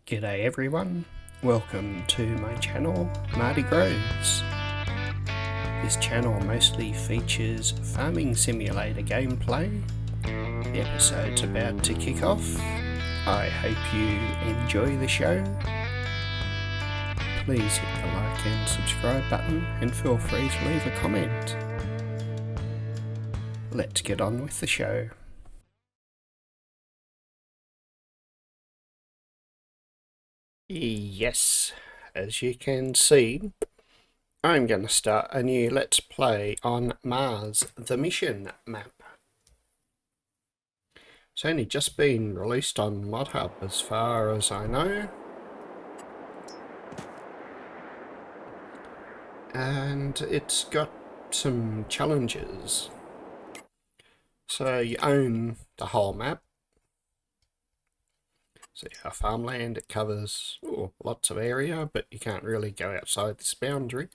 G'day everyone, welcome to my channel, Marty Grows. This channel mostly features farming simulator gameplay. The episode's about to kick off. I hope you enjoy the show. Please hit the like and subscribe button and feel free to leave a comment. Let's get on with the show. Yes, as you can see, I'm going to start a new Let's Play on Mars, the mission map. It's only just been released on ModHub as far as I know. And it's got some challenges. So you own the whole map. So our farmland, it covers lots of area, but you can't really go outside this boundary.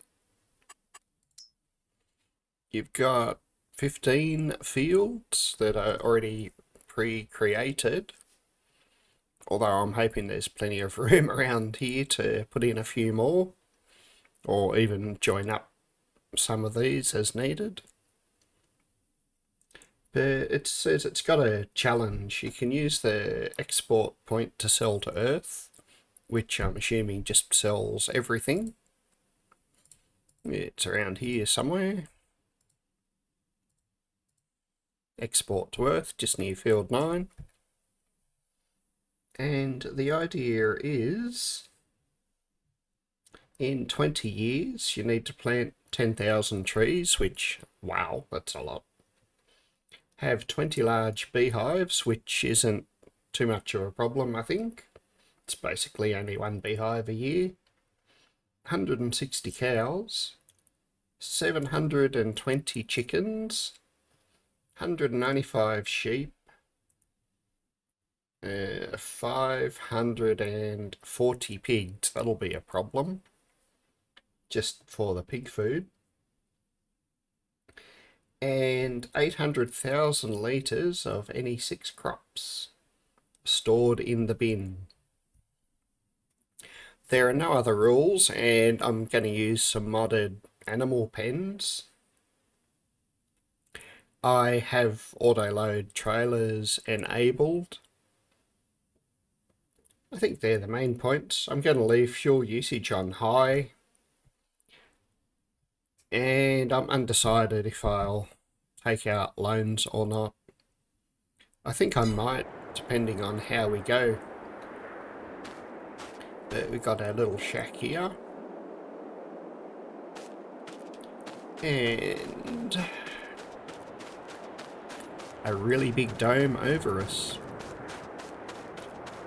You've got 15 fields that are already pre-created, although I'm hoping there's plenty of room around here to put in a few more, or even join up some of these as needed. But it says it's got a challenge. You can use the export point to sell to Earth, which I'm assuming just sells everything. It's around here somewhere. Export to Earth, just near field 9. And the idea is, in 20 years, you need to plant 10,000 trees, which, wow, that's a lot. Have 20 large beehives, which isn't too much of a problem, I think. It's basically only one beehive a year. 160 cows, 720 chickens, 195 sheep, 540 pigs. That'll be a problem, just for the pig food. And 800,000 litres of any 6 crops stored in the bin. There are no other rules, and I'm going to use some modded animal pens. I have auto-load trailers enabled. I think they're the main points. I'm going to leave fuel usage on high. And I'm undecided if I'll take out loans or not. I think I might, depending on how we go. But we got our little shack here. And a really big dome over us.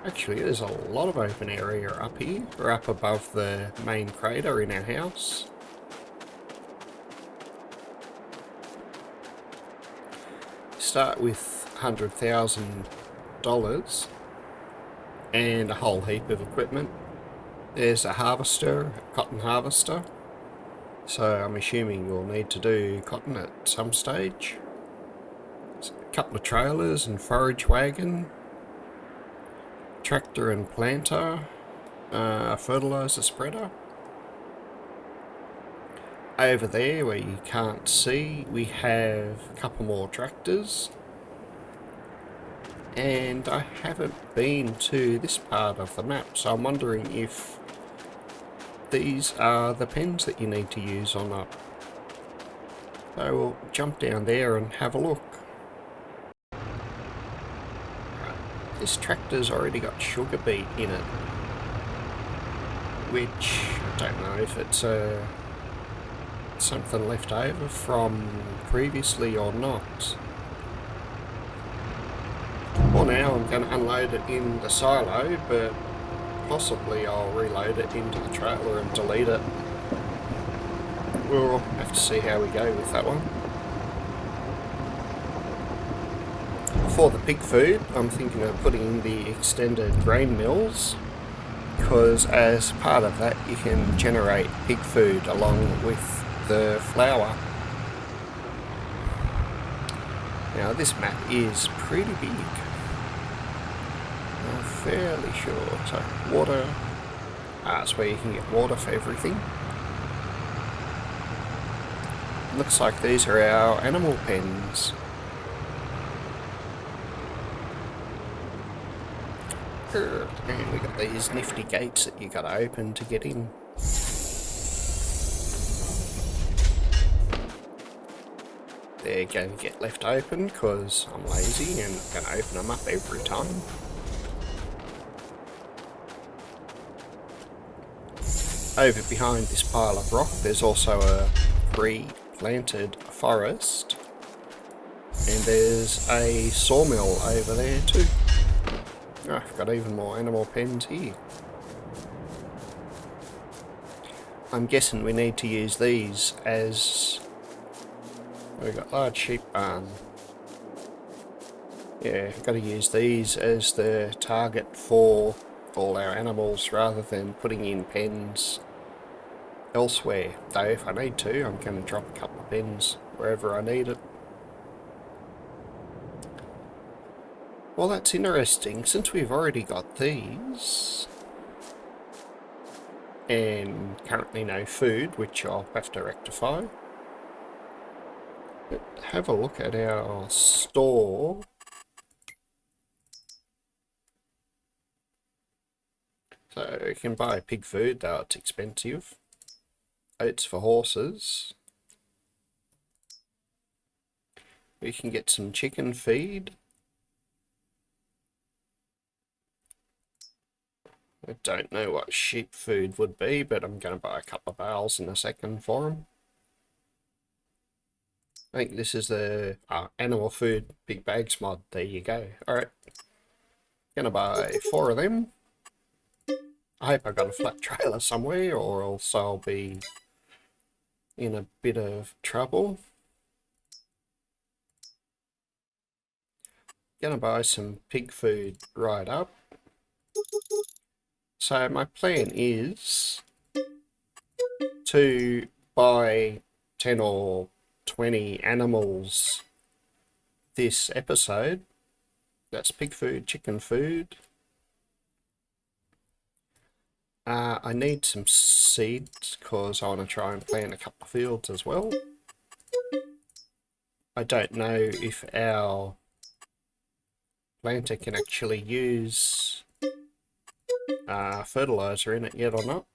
Actually, there's a lot of open area up here. We're up above the main crater in our house. Start with $100,000 and a whole heap of equipment. There's a harvester, a cotton harvester, so I'm assuming we'll need to do cotton at some stage. A couple of trailers and forage wagon, tractor and planter, fertilizer spreader. Over there, where you can't see, we have a couple more tractors. And I haven't been to this part of the map, so I'm wondering if these are the pens that you need to use or not. So we'll jump down there and have a look. This tractor's already got sugar beet in it, which I don't know if it's something left over from previously or not. For now I'm going to unload it in the silo, but possibly I'll reload it into the trailer and delete it. We'll have to see how we go with that one. For the pig food, I'm thinking of putting in the extended grain mills, because as part of that you can generate pig food along with the flour. Now this map is pretty big. fairly sure. So water, that's where you can get water for everything. Looks like these are our animal pens. And we got these nifty gates that you gotta open to get in. They're going to get left open because I'm lazy and I'm going to open them up every time. Over behind this pile of rock there's also a pre-planted forest, and there's a sawmill over there too. Oh, I've got even more animal pens here. I'm guessing we need to use these as... We've got large sheep barn. Yeah, got to use these as the target for all our animals rather than putting in pens elsewhere. Though if I need to, I'm going to drop a couple of pens wherever I need it. Well, that's interesting. Since we've already got these, and currently no food, which I'll have to rectify, but have a look at our store. So you can buy pig food, though it's expensive. Oats for horses. We can get some chicken feed. I don't know what sheep food would be, but I'm going to buy a couple of bales in a second for them. I think this is the animal food big bags mod. There you go. Alright. Gonna buy 4 of them. I hope I got a flat trailer somewhere, or else I'll be in a bit of trouble. Gonna buy some pig food right up. So my plan is to buy 10 or 20 animals this episode. That's pig food, chicken food. I need some seeds because I want to try and plant a couple of fields as well. I don't know if our planter can actually use fertilizer in it yet or not.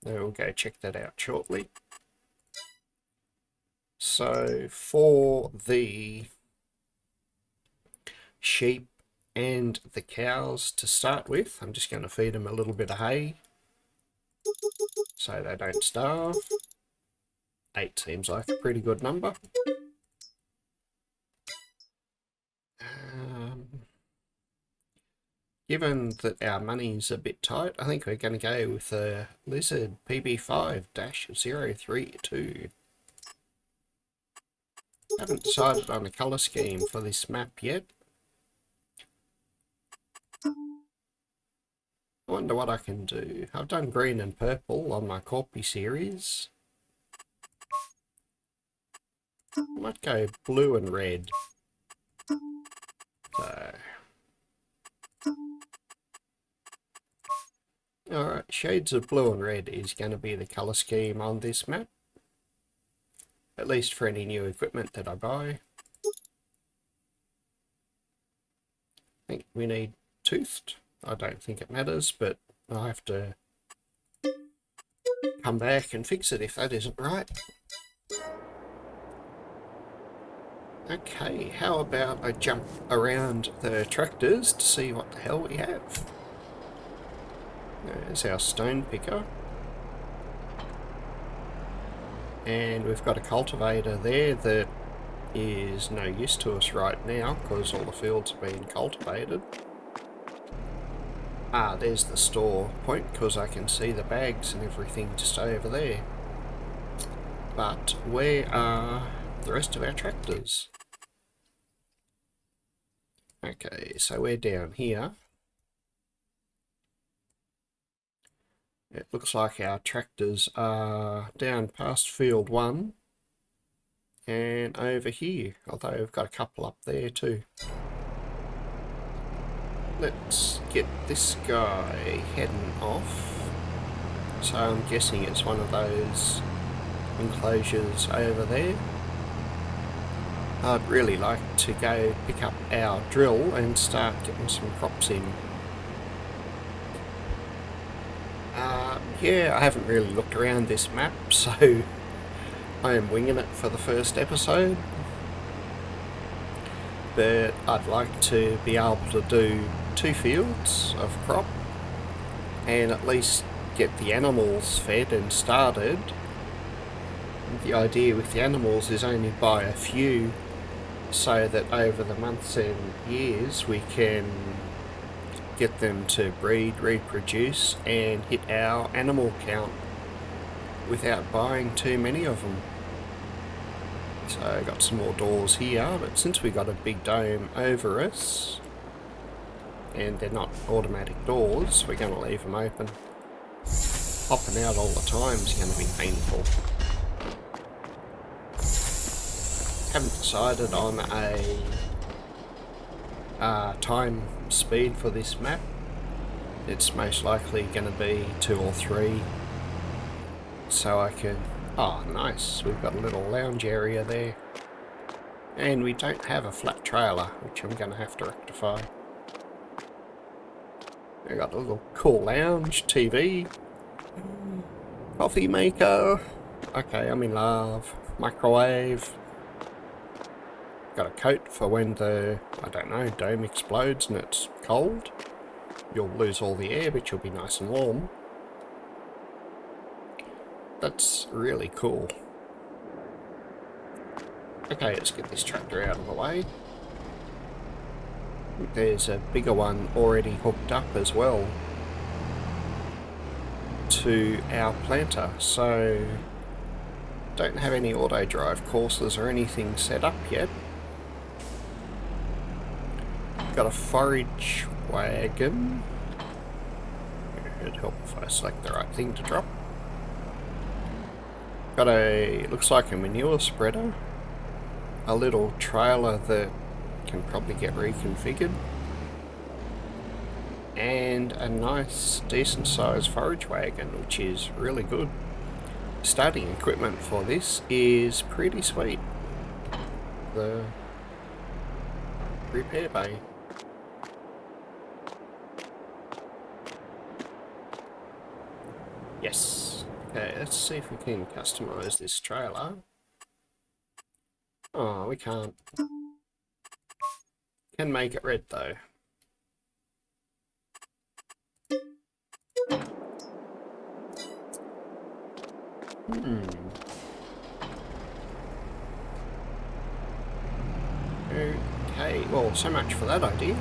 We'll go check that out shortly. So for the sheep and the cows to start with, I'm just going to feed them a little bit of hay so they don't starve. 8 seems like a pretty good number. Given that our money's a bit tight, I think we're going to go with a Lizard PB5-032. Haven't decided on a colour scheme for this map yet. I wonder what I can do. I've done green and purple on my Corpy series. I might go blue and red. So... Alright, shades of blue and red is going to be the colour scheme on this map. At least for any new equipment that I buy. I think we need toothed. I don't think it matters, but I'll have to come back and fix it if that isn't right. Okay, how about I jump around the tractors to see what the hell we have. There's our stone picker. And we've got a cultivator there that is no use to us right now because all the fields are being cultivated. Ah, there's the store point because I can see the bags and everything just over there. But where are the rest of our tractors? Okay, so we're down here. It looks like our tractors are down past field 1 and over here, although we've got a couple up there too. let's get this guy heading off. So I'm guessing it's one of those enclosures over there. I'd really like to go pick up our drill and start getting some crops in. Yeah, I haven't really looked around this map, so I am winging it for the first episode. But I'd like to be able to do 2 fields of crop and at least get the animals fed and started. The idea with the animals is only buy a few so that over the months and years we can get them to breed, reproduce and hit our animal count without buying too many of them. So I got some more doors here, but since we got a big dome over us and they're not automatic doors, we're going to leave them open. Popping out all the time is going to be painful. Haven't decided on a time speed for this map. It's most likely going to be 2 or 3, so I can... Oh, nice, we've got a little lounge area there. And we don't have a flat trailer, which I'm going to have to rectify. We've got a little cool lounge, TV, coffee maker, okay, I'm in love, microwave. Got a coat for when the, I don't know, dome explodes and it's cold. You'll lose all the air, but you'll be nice and warm. That's really cool. Okay, let's get this tractor out of the way. There's a bigger one already hooked up as well to our planter, so don't have any auto drive courses or anything set up yet. Got a forage wagon. It'd help if I select the right thing to drop. Got a, looks like a manure spreader. A little trailer that can probably get reconfigured. And a nice, decent sized forage wagon, which is really good. Starting equipment for this is pretty sweet. The repair bay. Yes. Okay, let's see if we can customize this trailer. Oh, we can't. Can make it red though. Okay, well, so much for that idea.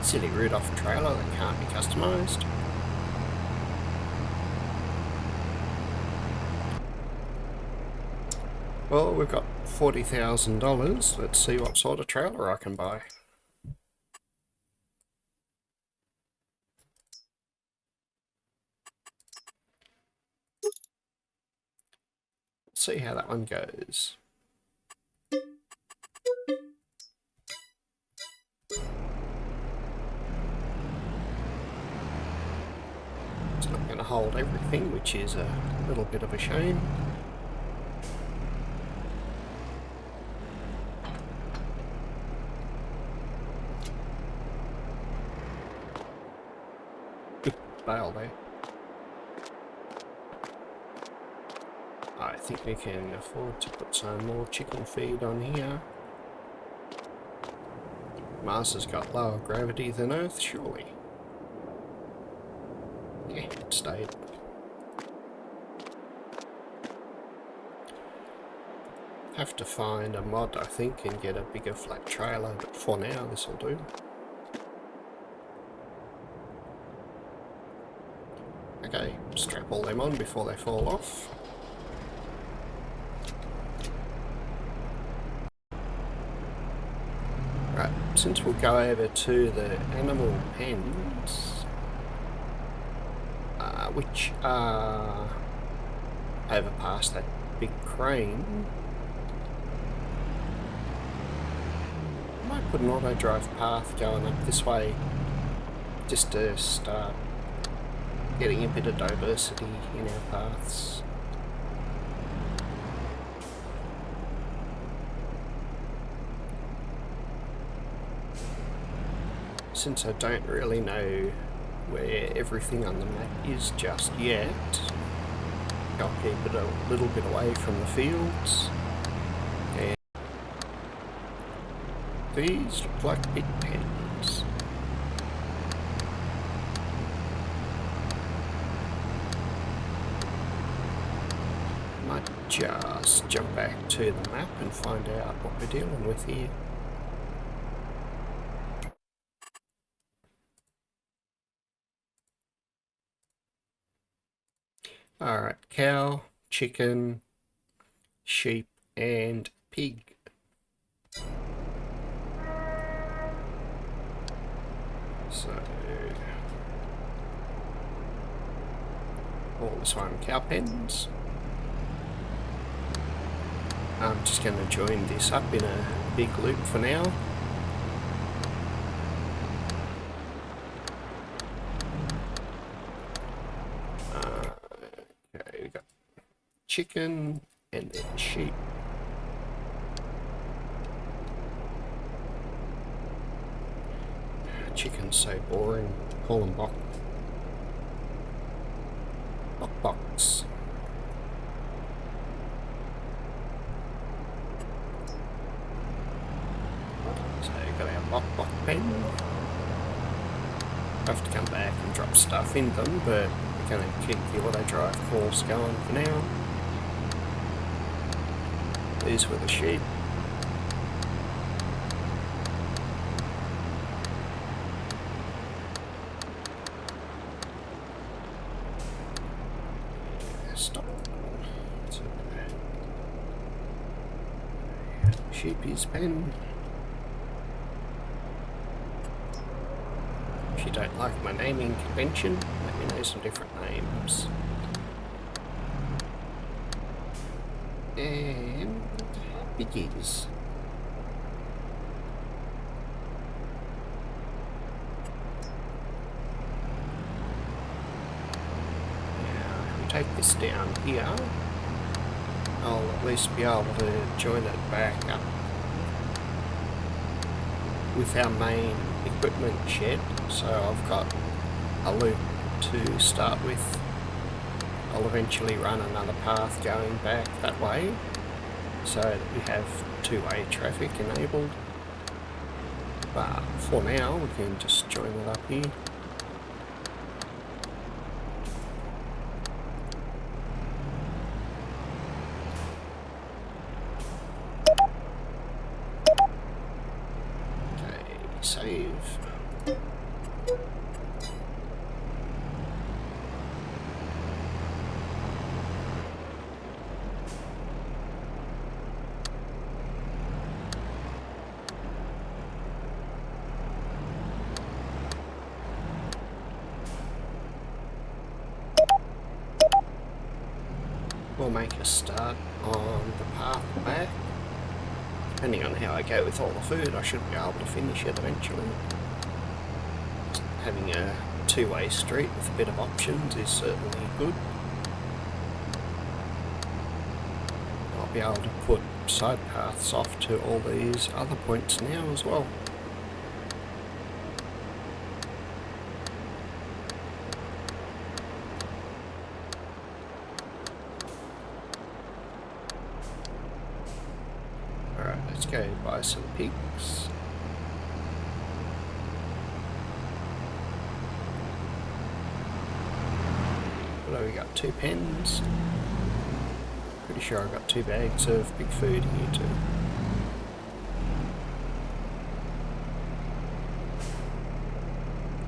Silly Rudolph trailer that can't be customised. Well, we've got $40,000. Let's see what sort of trailer I can buy. Let's see how that one goes. It's not going to hold everything, which is a little bit of a shame. Bale there. I think we can afford to put some more chicken feed on here. Mars has got lower gravity than Earth, surely. Yeah, it stayed. Have to find a mod, I think, and get a bigger flat trailer, but for now this will do. Okay, strap all them on before they fall off. Right, since we'll go over to the animal pens, which are over past that big crane, might put an auto drive path going up this way just to start getting a bit of diversity in our paths. Since I don't really know where everything on the map is just yet, I'll keep it a little bit away from the fields. And these look like big pens. Might just jump back to the map and find out what we're dealing with here. Alright, cow, chicken, sheep, and pig. So, all this one, cow pens. I'm just going to join this up in a big loop for now. Okay, we got chicken and then sheep. Chicken's so boring. Call them box. Box. So we've got our box pen. I have to come back and drop stuff in them, but we're going to keep the auto drive calls going for now. These were the sheep. Stop. So, sheepy's pen. If you don't like my naming convention, let me know some different names. And piggies. Take this down here, I'll at least be able to join it back up with our main equipment shed. So I've got a loop to start with. I'll eventually run another path going back that way so that we have two-way traffic enabled, but for now we can just join it up here. Save. We'll make a start on the path back. Depending on how I go with all the food, I should be able to finish it eventually. Having a two-way street with a bit of options is certainly good. I'll be able to put side paths off to all these other points now as well. Alright, let's go buy some pigs. What do we got? 2 pens. Pretty sure I got 2 bags of pig food here too.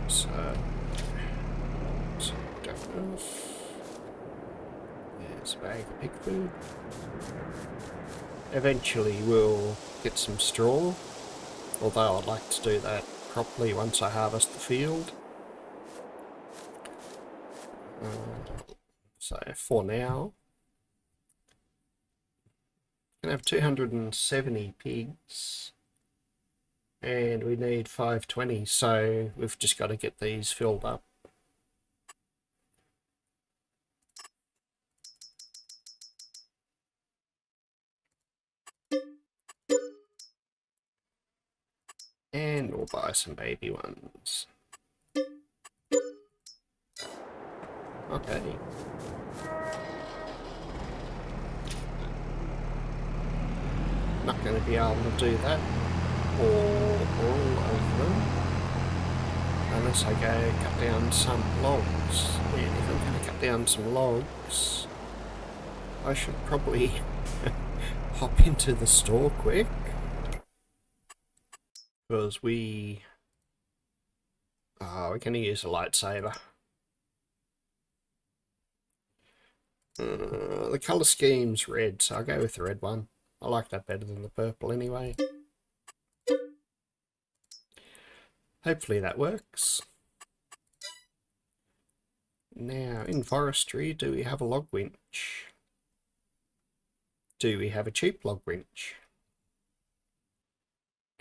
So there's a bag of pig food. Eventually we'll get some straw, although I'd like to do that properly once I harvest the field. So for now, I can have 270 pigs And we need 520, so we've just got to get these filled up. And we'll buy some baby ones. Okay. Not going to be able to do that or all of them unless I go cut down some logs. And if I'm going to cut down some logs, I should probably hop into the store quick, because we're going to use a lightsaber. The colour scheme's red, so I'll go with the red one. I like that better than the purple anyway. Hopefully that works. Now, in forestry, do we have a log winch? Do we have a cheap log winch?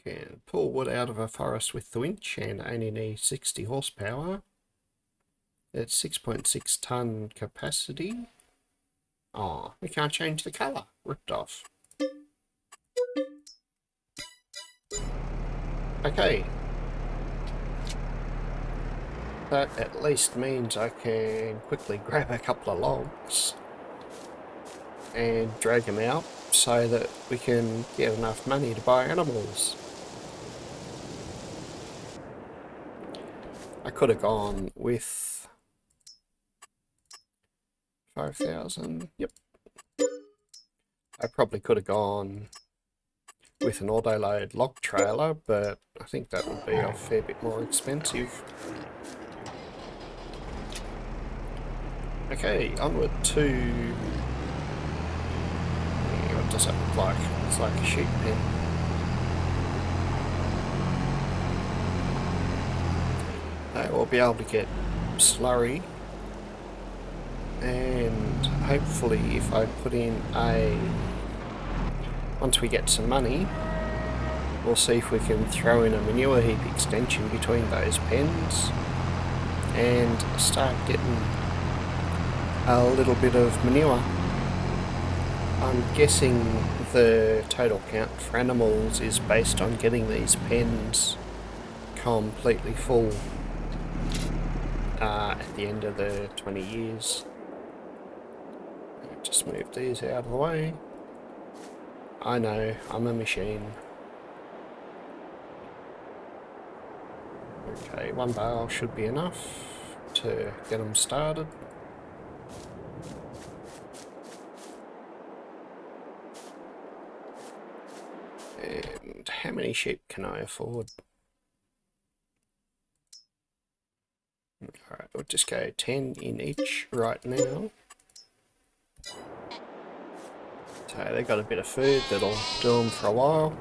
Can pull wood out of a forest with the winch and only need 60 horsepower. It's 6.6 ton capacity. Oh, we can't change the colour. Ripped off. Okay. That at least means I can quickly grab a couple of logs and drag them out so that we can get enough money to buy animals. I could have gone with 5,000, yep. I probably could have gone with an auto-load log trailer, but I think that would be a fair bit more expensive. Okay, onward to... what does that look like? It's like a sheep pen. We'll be able to get slurry, and hopefully if I put in a... once we get some money, we'll see if we can throw in a manure heap extension between those pens and start getting a little bit of manure. I'm guessing the total count for animals is based on getting these pens completely full at the end of the 20 years. Just move these out of the way. I know, I'm a machine. Okay, one bale should be enough to get them started. And how many sheep can I afford? Alright, we'll just go 10 in each right now. So they've got a bit of food that'll do them for a while.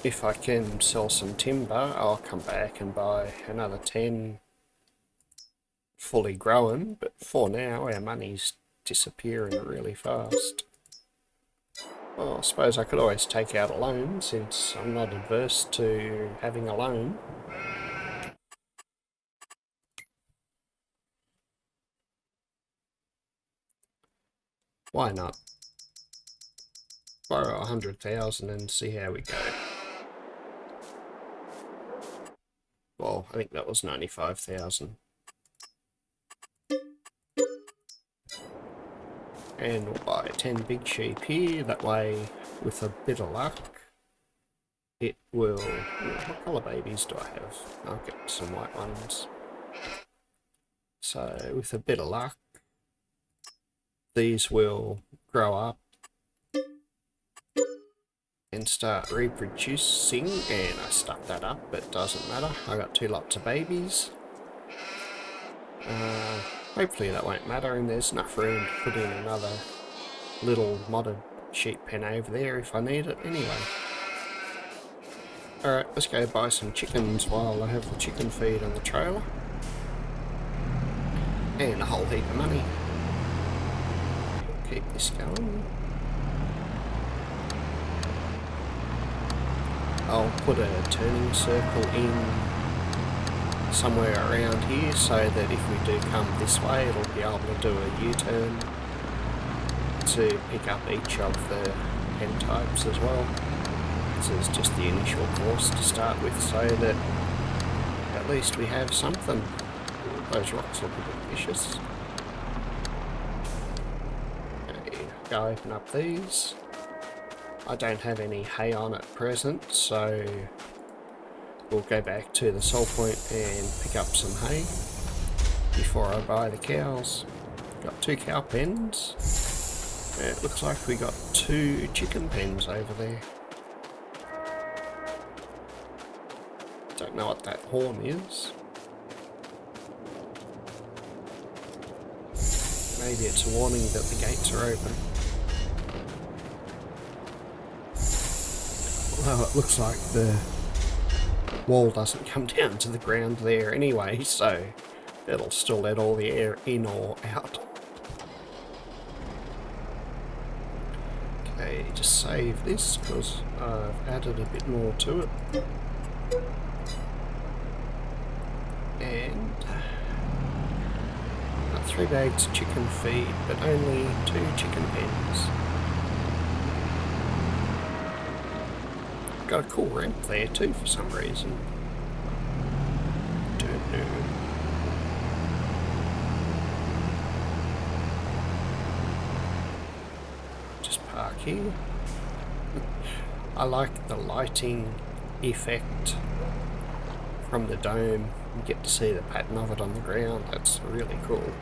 If I can sell some timber, I'll come back and buy another 10 fully grown, but for now our money's disappearing really fast. Well, I suppose I could always take out a loan, since I'm not adverse to having a loan. Why not? Borrow 100,000 and see how we go. Well, I think that was 95,000. And we'll buy 10 big sheep here, that way, with a bit of luck, it will... what colour babies do I have? I'll get some white ones. So, with a bit of luck, these will grow up and start reproducing, and I stuck that up, but it doesn't matter. I got 2 lots of babies. Hopefully that won't matter, and there's enough room to put in another little modded sheep pen over there if I need it anyway. Alright, let's go buy some chickens while I have the chicken feed on the trailer. And a whole heap of money. Keep this going. I'll put a turning circle in somewhere around here so that if we do come this way, it'll be able to do a U-turn to pick up each of the pen types as well. This is just the initial course to start with, so that at least we have something. Those rocks look a bit vicious. Okay, go open up these. I don't have any hay on at present, so we'll go back to the Sellpoint and pick up some hay before I buy the cows. Got 2 cow pens. It looks like we got 2 chicken pens over there. Don't know what that horn is. Maybe it's a warning that the gates are open. Although it looks like the wall doesn't come down to the ground there anyway, so it'll still let all the air in or out. Okay, just save this because I've added a bit more to it. And got 3 bags of chicken feed, but only 2 chicken pens. Got a cool ramp there too for some reason. Don't know. Just park here. I like the lighting effect from the dome. You get to see the pattern of it on the ground. That's really cool.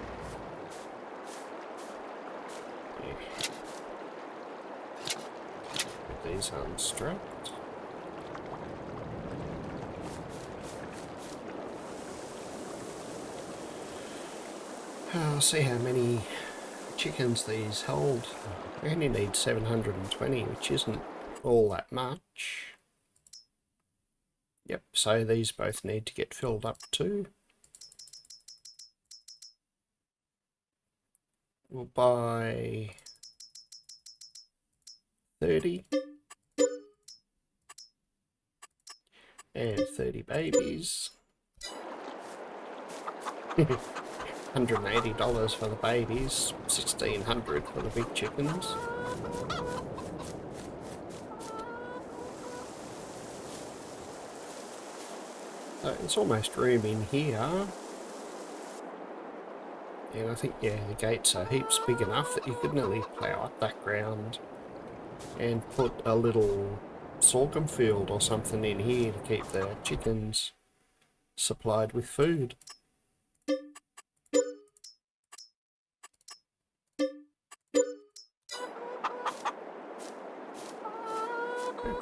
Yeah. Get these unstrapped. I'll see how many chickens these hold. We only need 720, which isn't all that much. Yep, so these both need to get filled up too. We'll buy 30 and 30 babies. $180 for the babies, $1,600 for the big chickens. So it's almost room in here. And I think, yeah, the gates are heaps big enough that you could nearly plough up that ground and put a little sorghum field or something in here to keep the chickens supplied with food.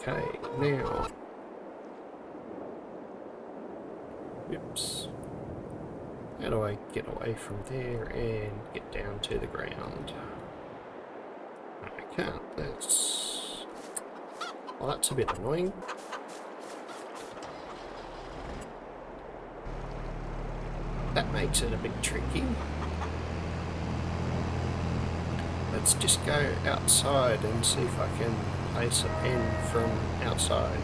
Okay, now, oops, how do I get away from there and get down to the ground? I can't, well, that's a bit annoying. That makes it a bit tricky. Let's just go outside and see if I can place a pen from outside.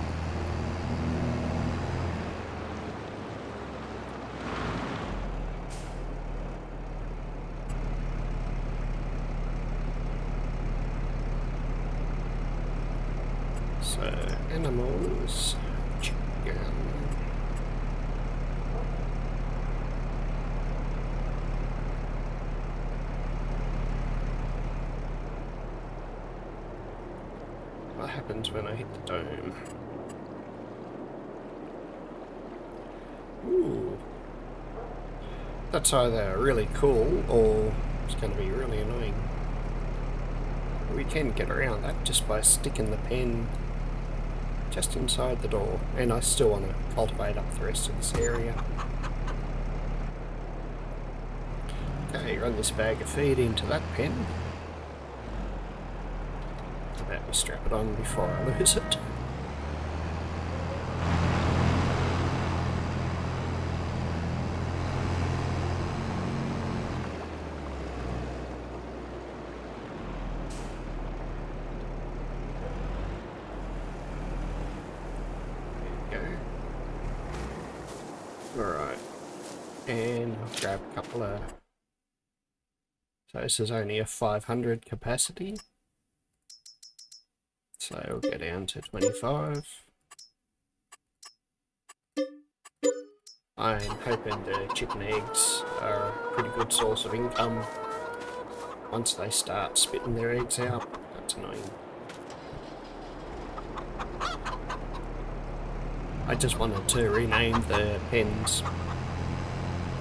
So, animals, chicken. What happens when I hit the dome? Ooh. That's either really cool or it's going to be really annoying. We can get around that just by sticking the pen just inside the door, and I still want to cultivate up the rest of this area. Okay, run this bag of feed into that pen. Let me strap it on before I lose it. Alright, and I'll grab a couple of... So this is only a 500 capacity. So we'll go down to 25. I'm hoping the chicken eggs are a pretty good source of income once they start spitting their eggs out. That's annoying. I just wanted to rename the pens.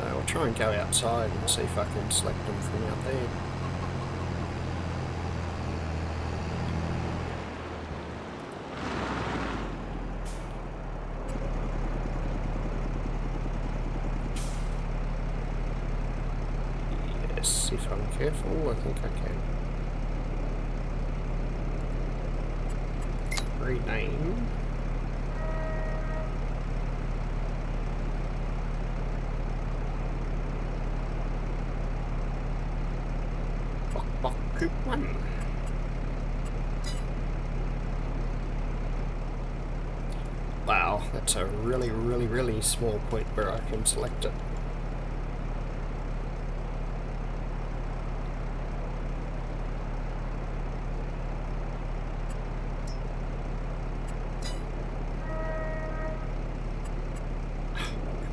I'll try and go outside and see if I can select them from out there. Yes, if I'm careful, I think I can. Rename. Coop 1. Wow, that's a really small point where I can select it.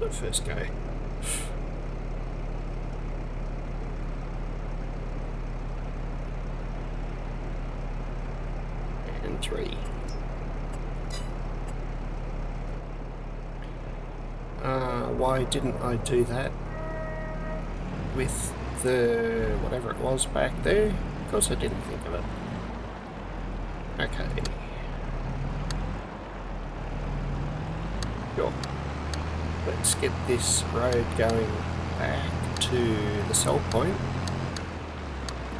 Good first go. And 3. Why didn't I do that with the whatever it was back there? Because I didn't think of it. Okay. Sure. Let's get this road going back to the Sellpoint.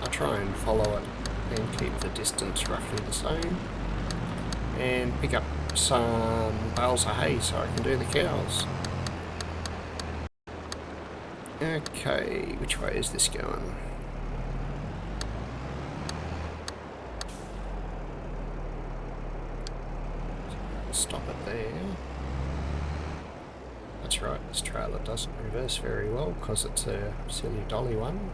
I'll try and follow it and keep the distance roughly the same. And pick up some bales of hay so I can do the cows. Okay, which way is this going? Stop it there. That's right, this trailer doesn't reverse very well because it's a silly dolly one.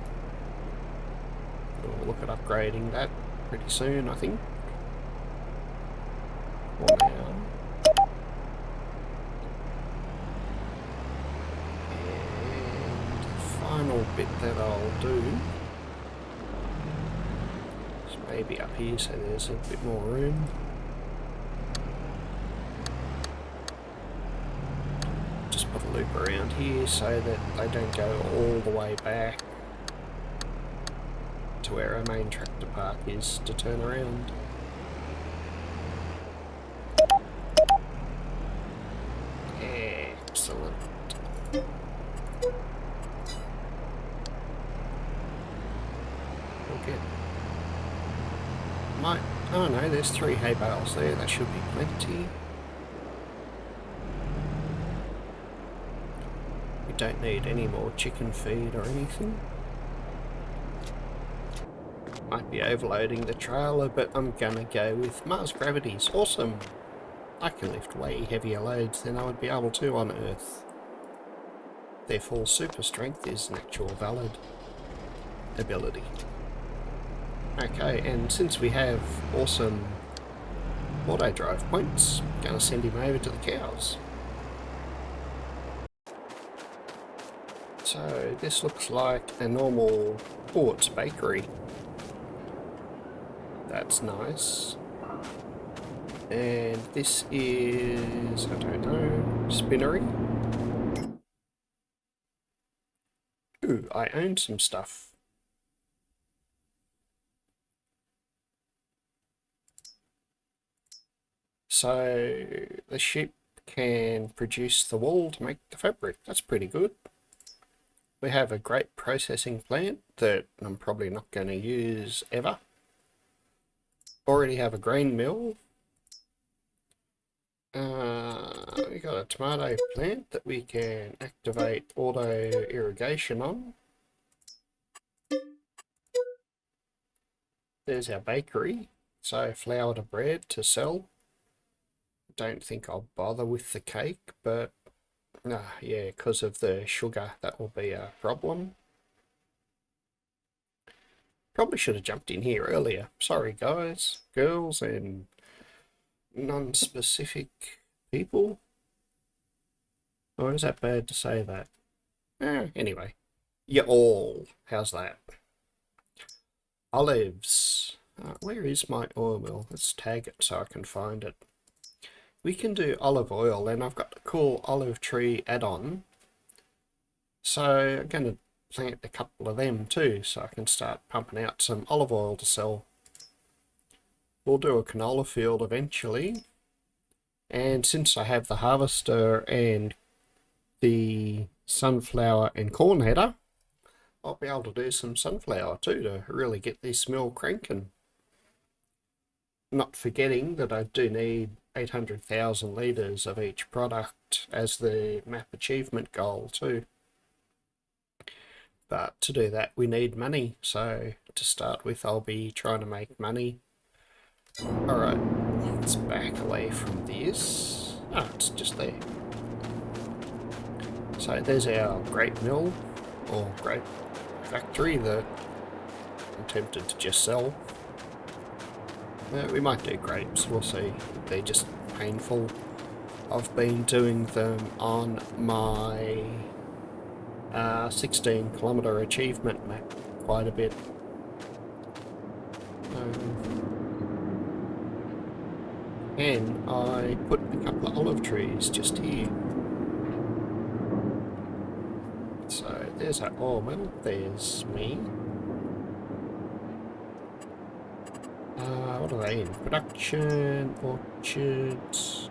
We'll look at upgrading that pretty soon, I think. For now. Final bit that I'll do is maybe up here so there's a bit more room. Just put a loop around here so that they don't go all the way back to where our main tractor park is to turn around. Excellent. Okay. Oh no, there's 3 hay bales there, that should be plenty. We don't need any more chicken feed or anything. Might be overloading the trailer, but I'm gonna go with Mars Gravities. Awesome! I can lift way heavier loads than I would be able to on Earth. Therefore, super strength is an actual valid ability. Okay, and since we have awesome auto drive points, I'm gonna send him over to the cows. So this looks like a normal Port's bakery. That's nice. And this is, I don't know, spinnery. Ooh, I own some stuff. So the sheep can produce the wool to make the fabric. That's pretty good. We have a great processing plant that I'm probably not going to use ever. Already have a grain mill. We got a tomato plant that we can activate auto irrigation on. There's our bakery, so flour to bread to sell. Don't think I'll bother with the cake, but Ah, yeah, because of the sugar, that will be a problem. Probably should have jumped in here earlier. Sorry, guys, girls, and non-specific people. Or is that bad to say that? Anyway. You all. How's that? Olives. Where is my oil mill? Let's tag it so I can find it. We can do olive oil, and I've got a cool olive tree add-on. So I'm going to plant a couple of them too, so I can start pumping out some olive oil to sell. We'll do a canola field eventually. And since I have the harvester and the sunflower and corn header, I'll be able to do some sunflower too to really get this mill cranking. Not forgetting that I do need 800,000 litres of each product as the map achievement goal too. But to do that we need money, so to start with I'll be trying to make money. Alright, let's back away from this. Oh, it's just there. So there's our grape mill, or grape factory that I'm tempted to just sell. We might do grapes, we'll see. They're just painful. I've been doing them on my 16-kilometre achievement map quite a bit. And I put a couple of olive trees just here. So there's our oil mill, there's me. What are they in? Production, orchards,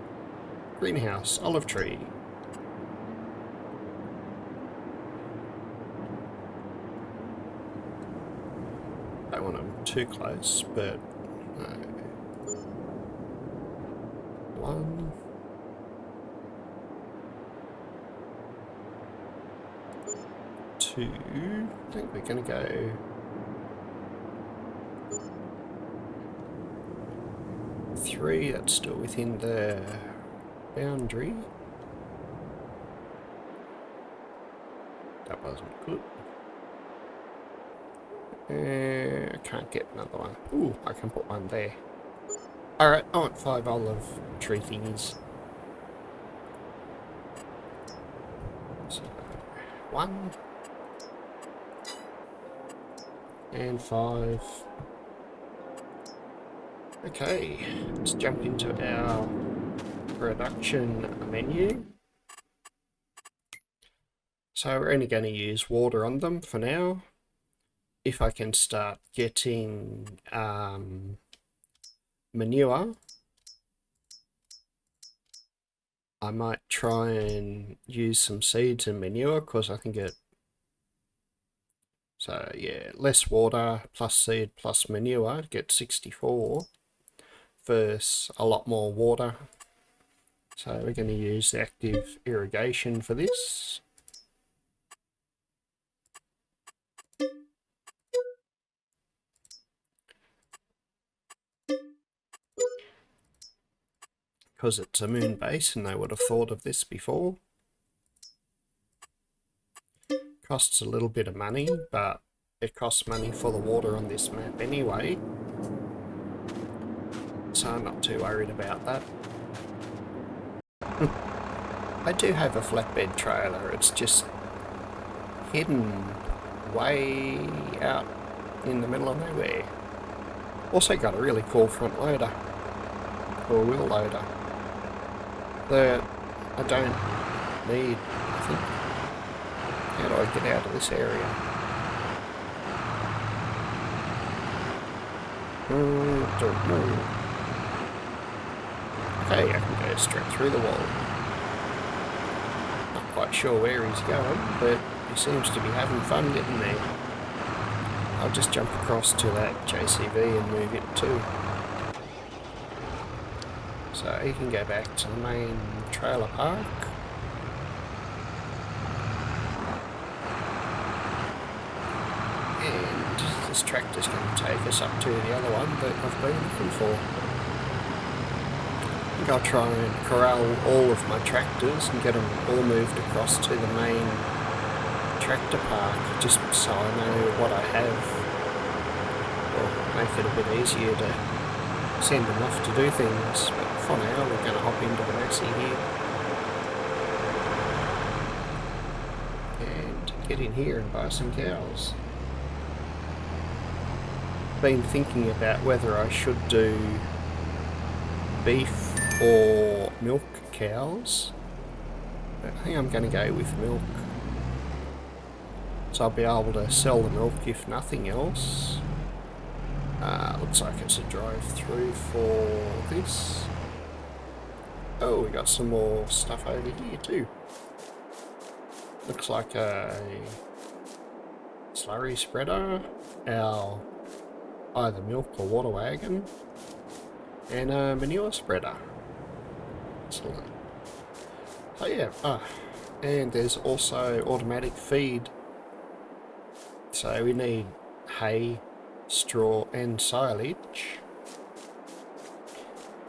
greenhouse, olive tree. Don't want them too close, but no. 1, 2. I think we're going to go 3. That's still within the boundary. That wasn't good. I can't get another one. Ooh, I can put one there. Alright, I want 5 olive tree thingies. So, 1. And 5. Okay, let's jump into our production menu. So we're only going to use water on them for now. If I can start getting manure, I might try and use some seeds and manure, because I think it... So yeah, less water plus seed plus manure, get 64 versus a lot more water. So we're going to use active irrigation for this. Because it's a moon base and they would have thought of this before. Costs a little bit of money, but it costs money for the water on this map anyway. So I'm not too worried about that. I do have a flatbed trailer, it's just hidden way out in the middle of nowhere. Also got a really cool front loader, or wheel loader, that I don't need, I think. How do I get out of this area? Don't know. Okay, I can go straight through the wall. Not quite sure where he's going, but he seems to be having fun getting there. I'll just jump across to that JCV and move it too. So he can go back to the main trailer park. And this tractor's going to take us up to the other one that I've been looking for. think I'll try and corral all of my tractors and get them all moved across to the main tractor park, just so I know what I have. Or make it a bit easier to send them off to do things. But for now, we're going to hop into the Massey here. And get in here and buy some cows. Been thinking about whether I should do beef or milk cows. But I think I'm going to go with milk. So I'll be able to sell the milk if nothing else. Looks like it's a drive-through for this. Oh, we got some more stuff over here too. Looks like a slurry spreader, our either milk or water wagon, and a manure spreader. Excellent. Oh yeah, and there's also automatic feed. So we need hay, straw and silage.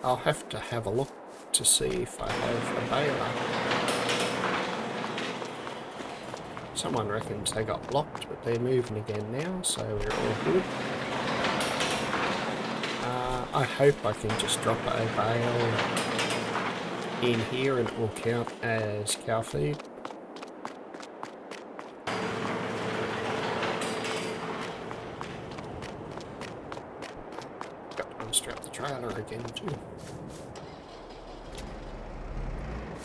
I'll have to have a look to see if I have a baler. Someone reckons they got blocked, but they're moving again now, so we're all good. I hope I can just drop a bale in here and it will count as cow feed. Got to unstrap the trailer again too.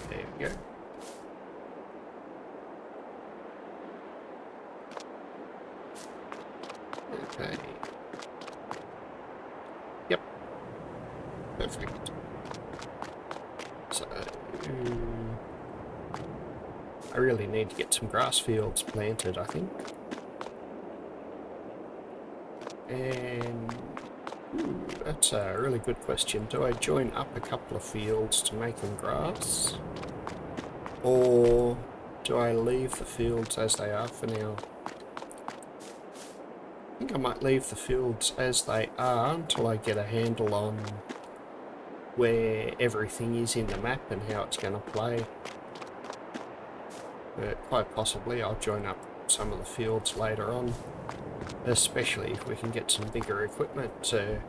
There we go. Okay. Yep. Perfect. So, I really need to get some grass fields planted, I think. And that's a really good question. Do I join up a couple of fields to make them grass? Or do I leave the fields as they are for now? I think I might leave the fields as they are until I get a handle on where everything is in the map and how it's going to play. But quite possibly I'll join up some of the fields later on, especially if we can get some bigger equipment to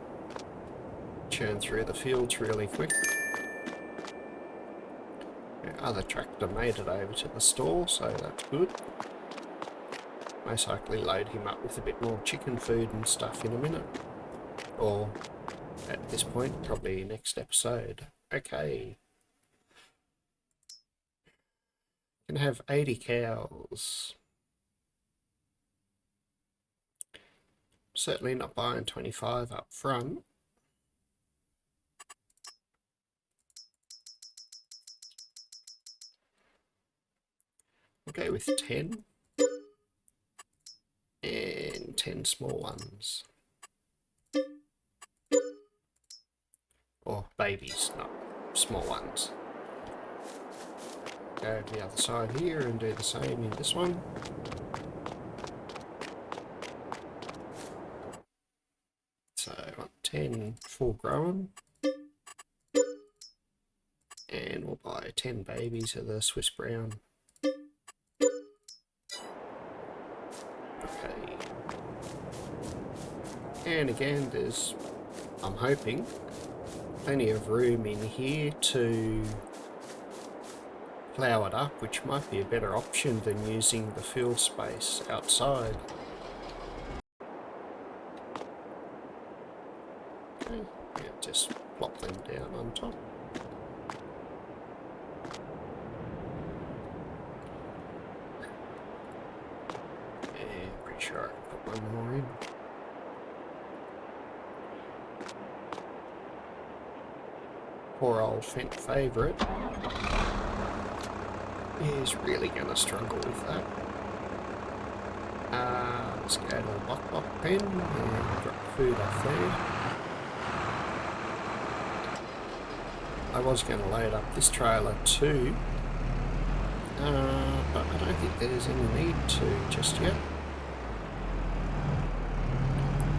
churn through the fields really quick. The other tractor made it over to the store, so that's good. Most likely load him up with a bit more chicken food and stuff in a minute. Or at this point, probably next episode. Okay. Can have 80 cows. Certainly not buying 25 up front. I'll go with 10. And 10 small ones. Or babies, not small ones. Go to the other side here and do the same in this one. So I want 10 full grown. And we'll buy 10 babies of the Swiss Brown. Okay. And again, there's, I'm hoping, plenty of room in here to plough it up, which might be a better option than using the field space outside. Okay, yeah, just plop them down on top. Yeah, pretty sure I can put one more in. Poor old Fent favourite is really going to struggle with that. Let's go to the block pen and drop food off there. I was going to load up this trailer too, but I don't think there's any need to just yet.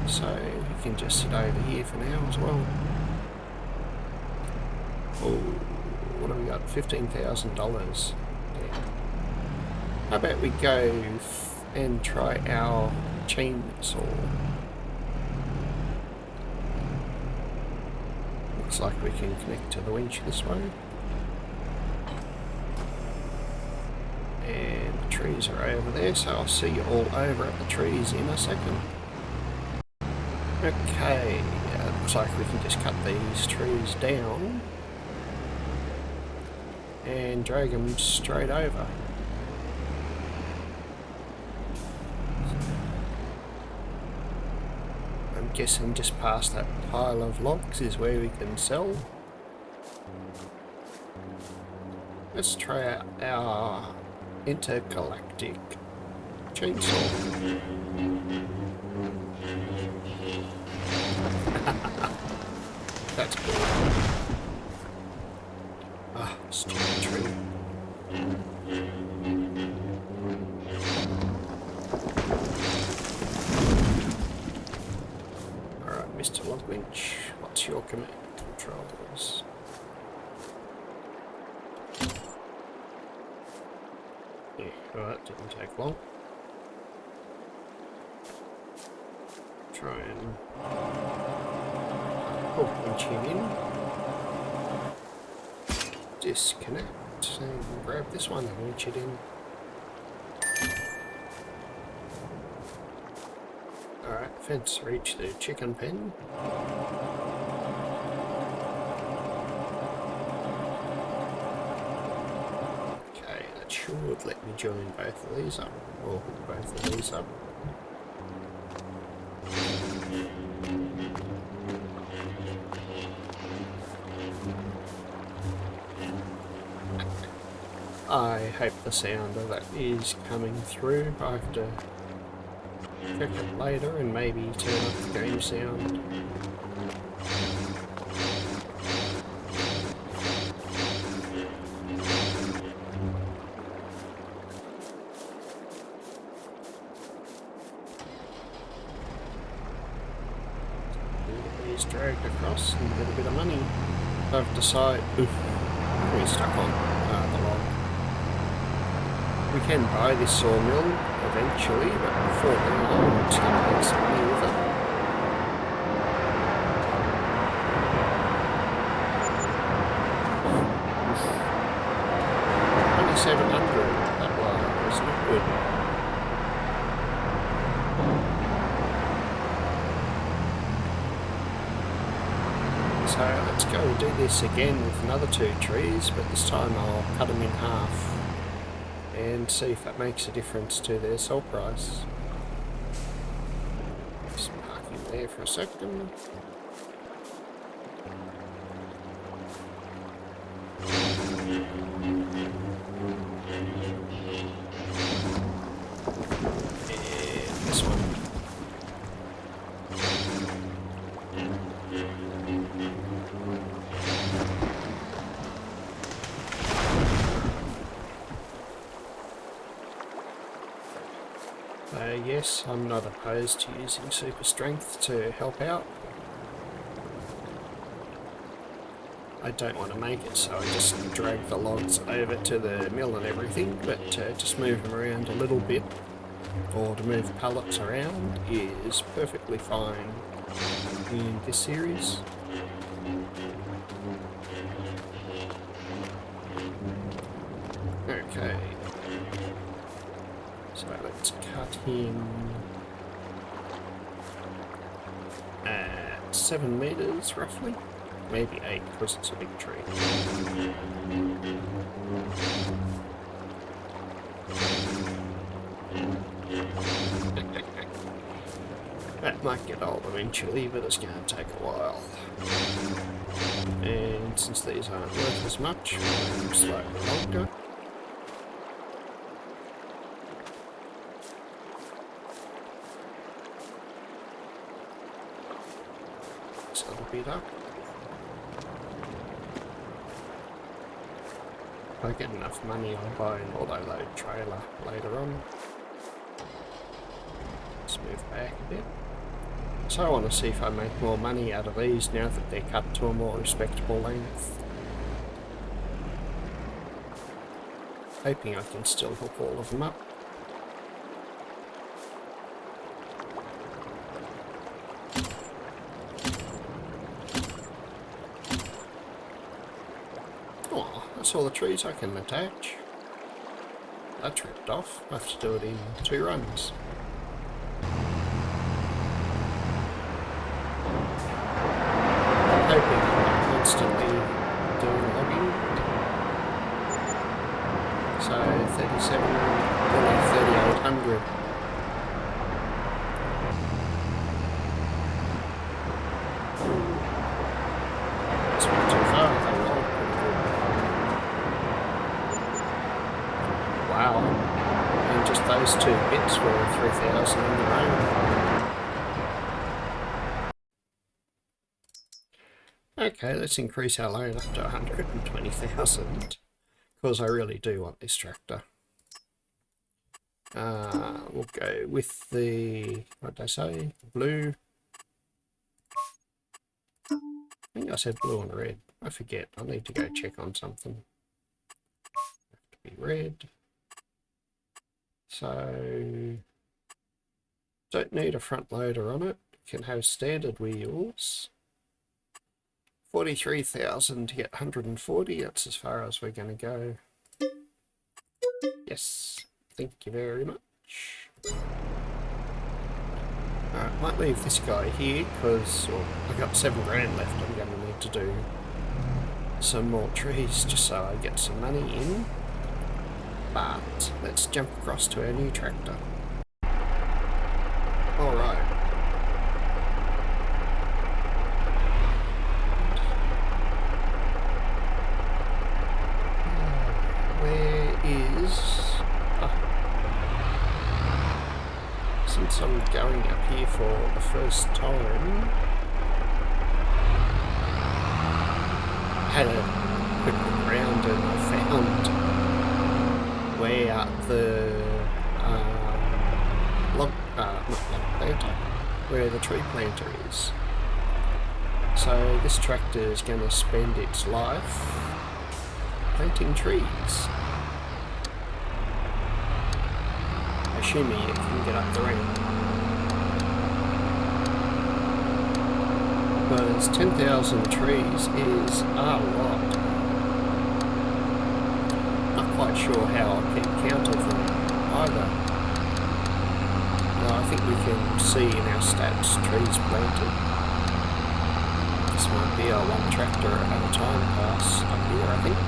So you can just sit over here for now as well. Oh, what have we got? $15,000. Yeah. How about we go and try our chainsaw? Looks like we can connect to the winch this way. And the trees are over there, so I'll see you all over at the trees in a second. Okay, looks like we can just cut these trees down and drag them straight over. I'm guessing just past that pile of logs is where we can sell. Let's try out our intergalactic chainsaw. That's cool. Ah, stupid tree. Alright, Mr. Logwinch, what's your command controls? Yeah, alright, didn't take long. Try and winch him in. Disconnect and grab this one and winch it in. Alright, fence reach the chicken pen. Okay, that should let me join both of these up, or hook both of these up. I hope the sound of that is coming through. I have to check it later and maybe turn up the game sound. These dragged across and get a bit of money. I've decided. Oof, we're stuck on the log. We can buy this sawmill eventually, but before then I'm just going to get some money with it. Only 700, that was not good. So let's go and do this again with another 2 trees, but this time I'll cut them in half and see if that makes a difference to their sell price. Just park him there for a second. And this one. Yes, I'm not opposed to using super strength to help out. I don't want to make it so I just drag the logs over to the mill and everything, but just move them around a little bit, or to move pallets around, is perfectly fine in this series. Okay. So let's cut him at 7 meters roughly, maybe 8 because it's a big tree. That might get old eventually, but it's going to take a while. And since these aren't worth as much, we'll make them slightly longer. Bit up. If I get enough money, I'll buy an auto-load trailer later on. Let's move back a bit. So I want to see if I make more money out of these now that they're cut to a more respectable length. Hoping I can still hook all of them up. Oh, that's all the trees I can attach. That tripped off. I have to do it in 2 runs. I'm hoping I'm not constantly doing logging. So 37, nearly 3,800. It's not too far, they roll pretty good. Wow. And just those 2 bits were 3,000 in the road. Okay, let's increase our loan up to 120,000. Because I really do want this tractor. We'll go with the, what did I say? Blue. I think I said blue and red. I forget. I need to go check on something. Have to be red. So, don't need a front loader on it. Can have standard wheels. 43,000 to get 140. That's as far as we're going to go. Yes. Thank you very much. Alright, might leave this guy here because I've got 7 grand left. I'm going to need to do some more trees just so I get some money in. But let's jump across to our new tractor. Alright. Where is... Since I'm going up here for the first time, I had a quick look around and I found where the where the tree planter is. So this tractor is going to spend its life planting trees. Assuming it can get up the ramp. Because 10,000 trees is a lot. Not quite sure how I'll keep count of them either. I think we can see in our stats trees planted. This might be our 1 tractor at a time pass up here, I think.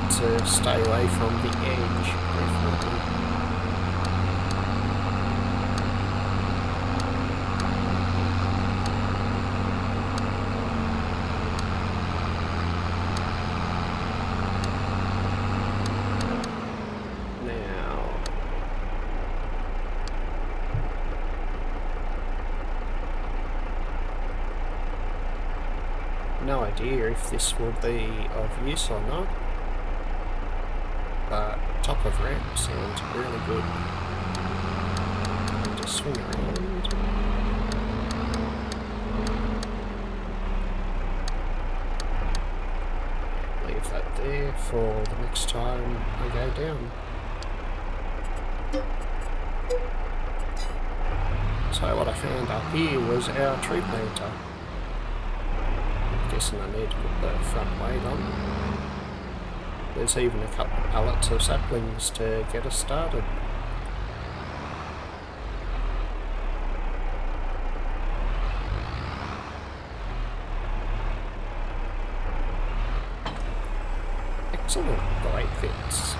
To stay away from the edge, definitely. Now, no idea if this will be of use or not. But top of ramp sounds really good. And just swing around. Leave that there for the next time I go down. So what I found up here was our tree planter. I'm guessing I need to put the front weight on. There's even a couple of pallets of saplings to get us started. Excellent, the weight fits.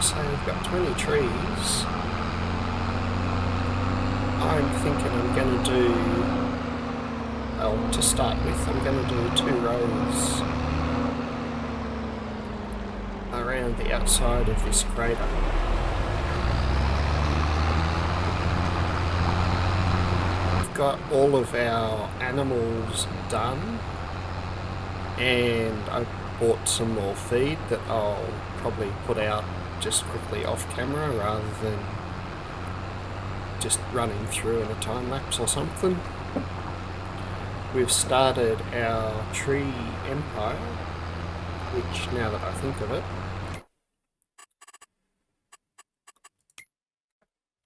So we've got 20 trees. I'm thinking I'm going to do, well, to start with, I'm going to do 2 rows around the outside of this crater. We've got all of our animals done, and I bought some more feed that I'll probably put out just quickly off camera rather than just running through in a time lapse or something. We've started our tree empire, which, now that I think of it,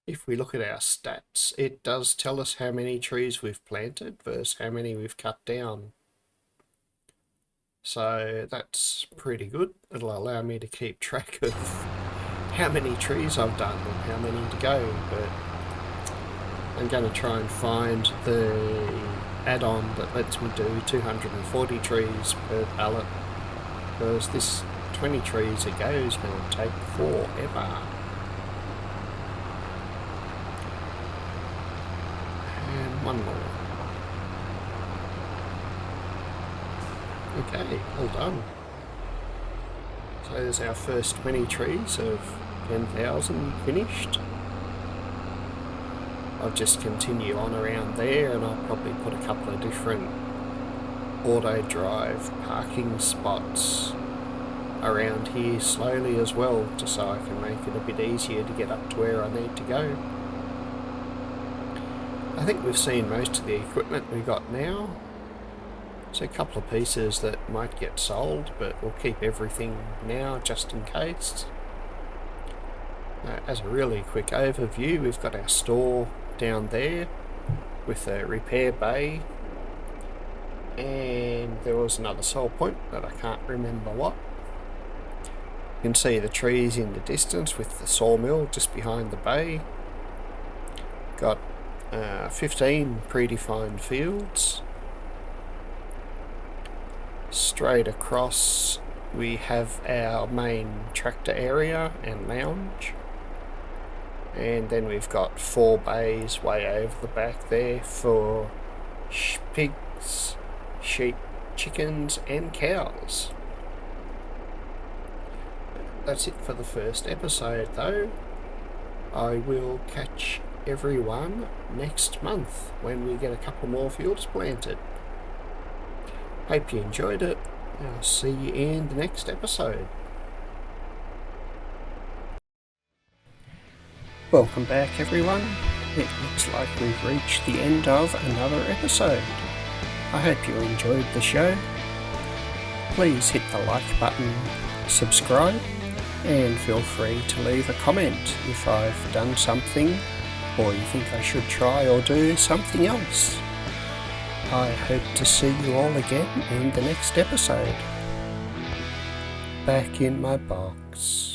if we look at our stats, it does tell us how many trees we've planted versus how many we've cut down. So that's pretty good. It'll allow me to keep track of how many trees I've done and how many to go, but I'm going to try and find the add-on that lets me do 240 trees per pallet, because this 20 trees a go is going to take forever. And one more. Okay, all done. So there's our first 20 trees of 10,000 finished. I'll just continue on around there, and I'll probably put a couple of different auto drive parking spots around here slowly as well, just so I can make it a bit easier to get up to where I need to go. I think we've seen most of the equipment we got now. So a couple of pieces that might get sold, but we'll keep everything now just in case. As a really quick overview, we've got our store down there with a repair bay, and there was another Sellpoint that I can't remember what. You can see the trees in the distance with the sawmill just behind the bay. Got 15 predefined fields. Straight across we have our main tractor area and lounge, and then we've got 4 bays way over the back there for pigs, sheep, chickens and cows. That's it for the first episode though. I will catch everyone next month when we get a couple more fields planted. Hope you enjoyed it. I'll see you in the next episode. Welcome back everyone. It looks like we've reached the end of another episode. I hope you enjoyed the show. Please hit the like button, subscribe, and feel free to leave a comment if I've done something or you think I should try or do something else. I hope to see you all again in the next episode. Back in my box.